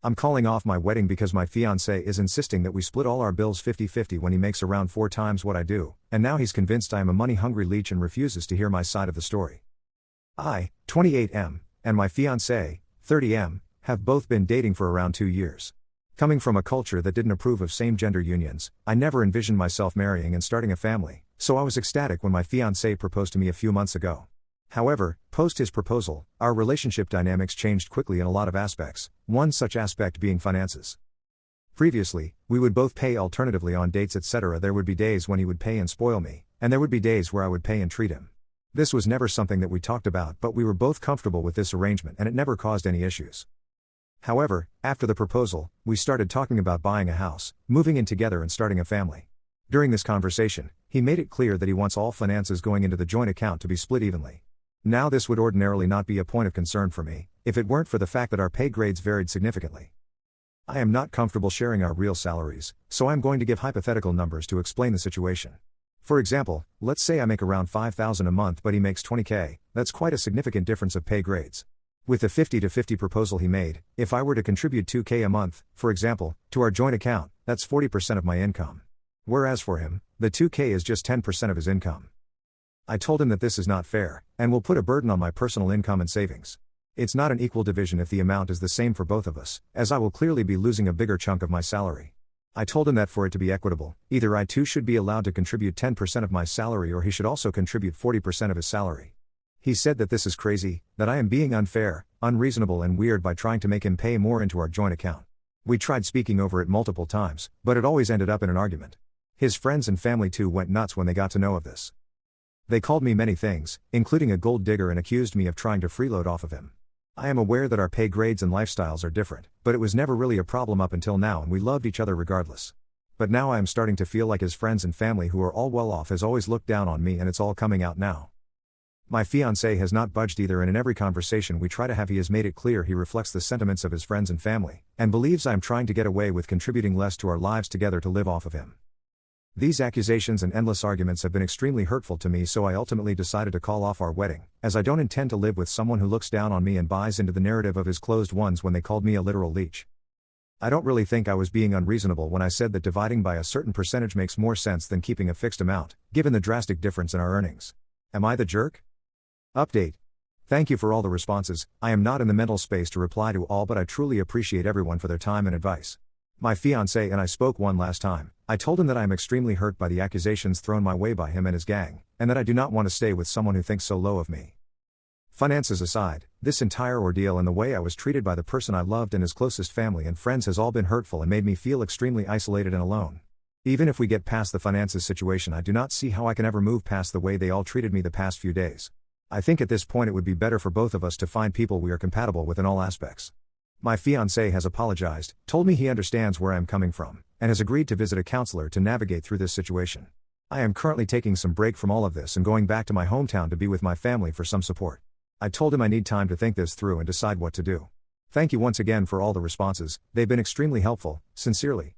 I'm calling off my wedding because my fiancé is insisting that we split all our bills 50-50 when he makes around 4 times what I do, and now he's convinced I am a money-hungry leech and refuses to hear my side of the story. I, 28M, and my fiancé, 30M, have both been dating for around 2 years. Coming from a culture that didn't approve of same-gender unions, I never envisioned myself marrying and starting a family, so I was ecstatic when my fiancé proposed to me a few months ago. However, post his proposal, our relationship dynamics changed quickly in a lot of aspects, one such aspect being finances. Previously, we would both pay alternatively on dates, etc. There would be days when he would pay and spoil me, and there would be days where I would pay and treat him. This was never something that we talked about, but we were both comfortable with this arrangement and it never caused any issues. However, after the proposal, we started talking about buying a house, moving in together and starting a family. During this conversation, he made it clear that he wants all finances going into the joint account to be split evenly. Now this would ordinarily not be a point of concern for me, if it weren't for the fact that our pay grades varied significantly. I am not comfortable sharing our real salaries, so I'm going to give hypothetical numbers to explain the situation. For example, let's say I make around $5,000 a month but he makes $20,000, that's quite a significant difference of pay grades. With the 50-50 proposal he made, if I were to contribute $2,000 a month, for example, to our joint account, that's 40% of my income. Whereas for him, the $2,000 is just 10% of his income. I told him that this is not fair, and will put a burden on my personal income and savings. It's not an equal division if the amount is the same for both of us, as I will clearly be losing a bigger chunk of my salary. I told him that for it to be equitable, either I too should be allowed to contribute 10% of my salary or he should also contribute 40% of his salary. He said that this is crazy, that I am being unfair, unreasonable and weird by trying to make him pay more into our joint account. We tried speaking over it multiple times, but it always ended up in an argument. His friends and family too went nuts when they got to know of this. They called me many things, including a gold digger, and accused me of trying to freeload off of him. I am aware that our pay grades and lifestyles are different, but it was never really a problem up until now and we loved each other regardless. But now I am starting to feel like his friends and family, who are all well off, has always looked down on me, and it's all coming out now. My fiancé has not budged either, and in every conversation we try to have he has made it clear he reflects the sentiments of his friends and family, and believes I am trying to get away with contributing less to our lives together to live off of him. These accusations and endless arguments have been extremely hurtful to me, so I ultimately decided to call off our wedding, as I don't intend to live with someone who looks down on me and buys into the narrative of his closed ones when they called me a literal leech. I don't really think I was being unreasonable when I said that dividing by a certain percentage makes more sense than keeping a fixed amount, given the drastic difference in our earnings. Am I the jerk? Update. Thank you for all the responses. I am not in the mental space to reply to all, but I truly appreciate everyone for their time and advice. My fiancé and I spoke one last time. I told him that I am extremely hurt by the accusations thrown my way by him and his gang, and that I do not want to stay with someone who thinks so low of me. Finances aside, this entire ordeal and the way I was treated by the person I loved and his closest family and friends has all been hurtful and made me feel extremely isolated and alone. Even if we get past the finances situation, I do not see how I can ever move past the way they all treated me the past few days. I think at this point it would be better for both of us to find people we are compatible with in all aspects. My fiancé has apologized, told me he understands where I am coming from, and has agreed to visit a counselor to navigate through this situation. I am currently taking some break from all of this and going back to my hometown to be with my family for some support. I told him I need time to think this through and decide what to do. Thank you once again for all the responses, they've been extremely helpful. Sincerely.